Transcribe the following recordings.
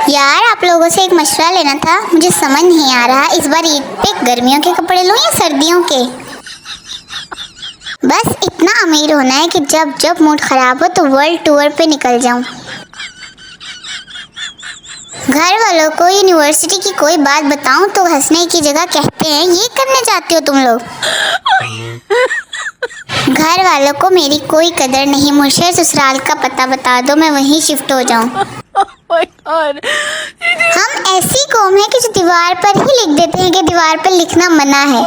यार आप लोगों से एक मशवरा लेना था, मुझे समझ नहीं आ रहा इस बार ईद पे गर्मियों के कपड़े लूं या सर्दियों के। बस इतना अमीर होना है कि जब जब मूड खराब हो तो वर्ल्ड टूर पे निकल जाऊं। घर वालों को यूनिवर्सिटी की कोई बात बताऊं तो हंसने की जगह कहते हैं ये करने जाते हो तुम लोग। घर वालों को मेरी कोई कदर नहीं, मुझे ससुराल का पता बता दो मैं वहीं शिफ्ट हो जाऊं। हम ऐसी कौम है कि जो दीवार पर ही लिख देते हैं कि दीवार पर लिखना मना है।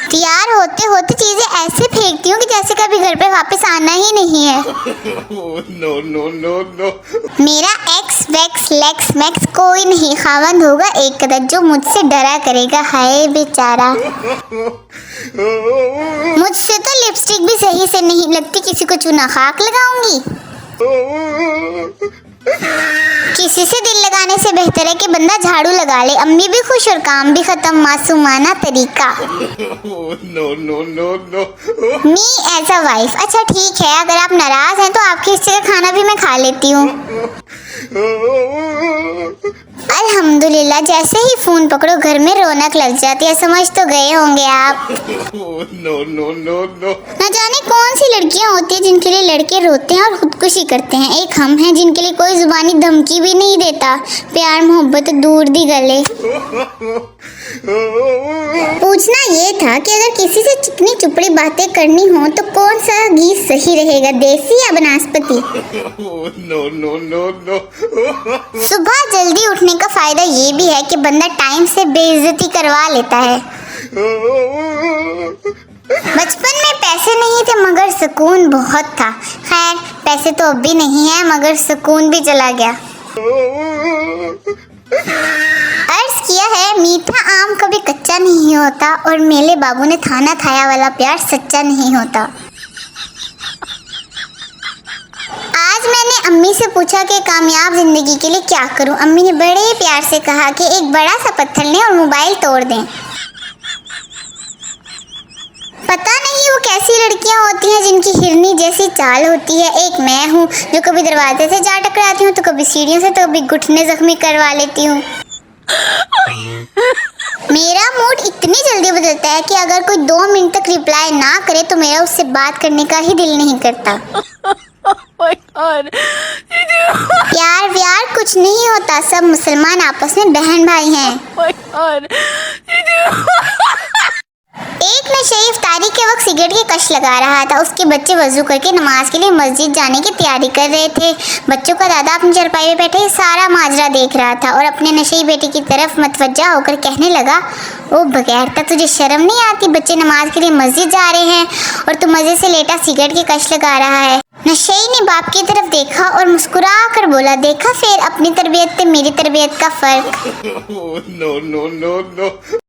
तैयार होते होते चीजें ऐसे फेंकती हूँ कि जैसे कभी घर पे वापस आना ही नहीं है। मेरा एक्स वैक्स लेक्स मैक्स कोई नहीं, खावंद होगा एक कदर जो मुझसे डरा करेगा। हाय बेचारा, मुझसे तो लिपस्टिक भी सही से नहीं लगती, किसी को चूना खाक लगाऊंगी। किसी से दिल लगाने से बेहतर है कि बंदा झाड़ू लगा ले, अम्मी भी खुश और काम भी खत्म। मासूमाना तरीका। मी एज अ वाइफ, अच्छा ठीक है अगर आप नाराज हैं तो आपके हिस्से का खाना भी मैं खा लेती हूँ। अल्हम्दुलिल्लाह, जैसे ही फोन पकड़ो घर में रौनक लग जाती है। समझ तो गए होंगे आप। न जाने कौन सी लड़कियां होती हैं जिनके लिए लड़के रोते हैं और खुदकुशी करते हैं। एक हम हैं जिनके लिए कोई जुबानी धमकी भी नहीं देता, प्यार मोहब्बत दूर दी गले। पूछना ये था कि अगर किसी से चिकनी चुपड़ी बातें करनी हो तो कौन सा गीत सही रहेगा, देसी या बनस्पति? सुबह जल्दी उठने का फायदा ये भी है कि बंदा टाइम से बेइज्जती करवा लेता है। बचपन में पैसे नहीं थे मगर सुकून बहुत था। खैर पैसे तो अब भी नहीं है मगर सुकून भी चला गया। अर्ज किया है मीठा आम कभी कच्चा नहीं होता और मेले बाबू ने थाना थाया वाला प्यार सच्चा नहीं होता। आज मैंने अम्मी से पूछा कि कामयाब जिंदगी के लिए क्या करूं। अम्मी ने बड़े प्यार से कहा कि एक बड़ा सा पत्थर लें और मोबाइल तोड़ दें। पता नहीं वो कैसी लड़कियां होती हैं जिनकी हिरनी जैसी चाल होती है। एक मैं हूँ जो कभी दरवाजे से जा टकराती हूँ तो कभी सीढ़ियों से तो कभी घुटने जख्मी करवा लेती हूँ। मेरा मूड इतनी जल्दी बदलता है कि अगर कोई 2 मिनट तक रिप्लाई ना करे तो मेरा उससे बात करने का ही दिल नहीं करता। प्यार व्यार कुछ नहीं होता, सब मुसलमान आपस में बहन भाई हैं। एक नशे इफ्तारी के वक्त सिगरेट की कश लगा रहा था। उसके बच्चे वजू करके नमाज के लिए मस्जिद जाने की तैयारी कर रहे थे। बच्चों का दादा अपनी चारपाई में बैठे सारा माजरा देख रहा था और अपने नशेई बेटे की तरफ मतवज्जा होकर कहने लगा, ओ बगैरता तुझे शर्म नहीं आती? बच्चे नमाज के लिए मस्जिद जा रहे हैं और तू मजे से लेटा सिगरेट की कश लगा रहा है। नशेई ने बाप की तरफ देखा और मुस्कुरा कर बोला, देखा फिर अपनी तरबियत पे मेरी तरबियत का फर्क।